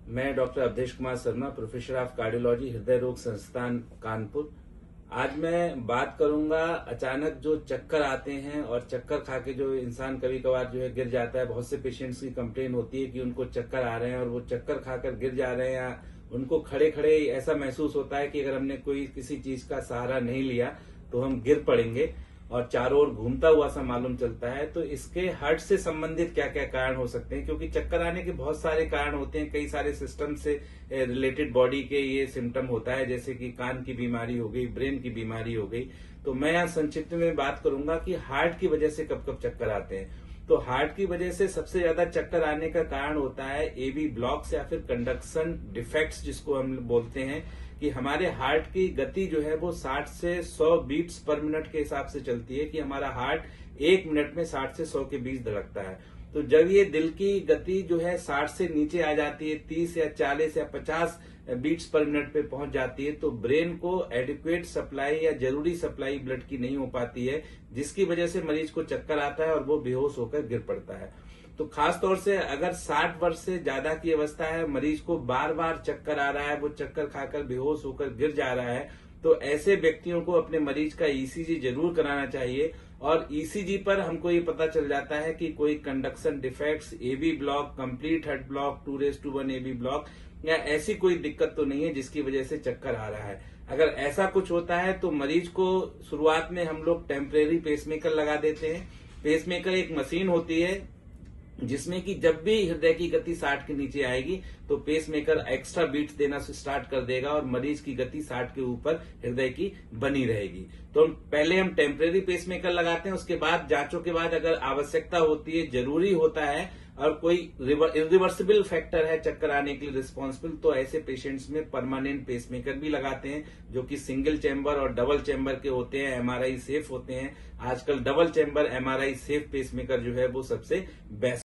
मैं doctor Awadhesh Kumar Sharma, professor of cardiology, हृदय रोग संस्थान कानपुर। आज मैं बात करूंगा अचानक जो चक्कर आते हैं और चक्कर खा के जो इंसान कभी कभार जो है गिर जाता है। बहुत से पेशेंट्स की कंप्लेन होती है कि उनको चक्कर आ रहे हैं और वो चक्कर खाकर गिर जा रहे हैं, या उनको खड़े खड़े ऐसा महसूस होता है कि अगर हमने कोई किसी चीज का सहारा नहीं लिया तो हम गिर पड़ेंगे और चारों ओर घूमता हुआ सा मालूम चलता है। तो इसके हार्ट से संबंधित क्या क्या कारण हो सकते हैं, क्योंकि चक्कर आने के बहुत सारे कारण होते हैं। कई सारे सिस्टम से रिलेटेड बॉडी के ये सिम्टम होता है, जैसे कि कान की बीमारी हो गई, ब्रेन की बीमारी हो गई। तो मैं यहाँ संक्षिप्त में बात करूंगा कि हार्ट की वजह से कब कब चक्कर आते हैं। तो हार्ट की वजह से सबसे ज्यादा चक्कर आने का कारण होता है एबी ब्लॉक्स या फिर कंडक्शन डिफेक्ट्स, जिसको हम बोलते हैं कि हमारे हार्ट की गति जो है वो 60 से 100 बीट्स पर मिनट के हिसाब से चलती है, कि हमारा हार्ट 1 मिनट में 60 से 100 के बीच धड़कता है। तो जब ये दिल की गति जो है 60 से नीचे आ जाती है, 30 या 40 या 50 बीट्स पर मिनट पे पहुंच जाती है, तो ब्रेन को एडिक्वेट सप्लाई या जरूरी सप्लाई ब्लड की नहीं हो पाती है, जिसकी वजह से मरीज को चक्कर आता है और वो बेहोश होकर गिर पड़ता है। तो खास तौर से अगर 60 वर्ष से ज्यादा की अवस्था है, मरीज को बार बार चक्कर आ रहा है, वो चक्कर खाकर बेहोश होकर गिर जा रहा है, तो ऐसे व्यक्तियों को अपने मरीज का ईसीजी जरूर कराना चाहिए। और ईसीजी पर हमको ये पता चल जाता है कि कोई conduction defects, AV block, complete heart block, 2:1 AV block या ऐसी कोई दिक्कत तो नहीं है जिसकी वजह से चक्कर आ रहा है। अगर ऐसा कुछ होता है तो मरीज को शुरुआत में हम लोग टेम्परेरी पेसमेकर लगा देते हैं। पेसमेकर एक मशीन होती है जिसमें कि जब भी हृदय की गति 60 के नीचे आएगी तो पेसमेकर एक्स्ट्रा बीट्स देना स्टार्ट कर देगा और मरीज की गति 60 के ऊपर हृदय की बनी रहेगी। तो पहले हम टेम्परेरी पेसमेकर लगाते हैं, उसके बाद जांचों के बाद अगर आवश्यकता होती है, जरूरी होता है और कोई इरिवर्सिबल फैक्टर है चक्कर आने के लिए रिस्पॉन्सिबल, तो ऐसे पेशेंट्स में परमानेंट पेसमेकर भी लगाते हैं, जो कि सिंगल चैम्बर और डबल चैम्बर के होते हैं, एमआरआई सेफ होते हैं। आजकल double chamber MRI safe pacemaker जो है वो सबसे बेस्ट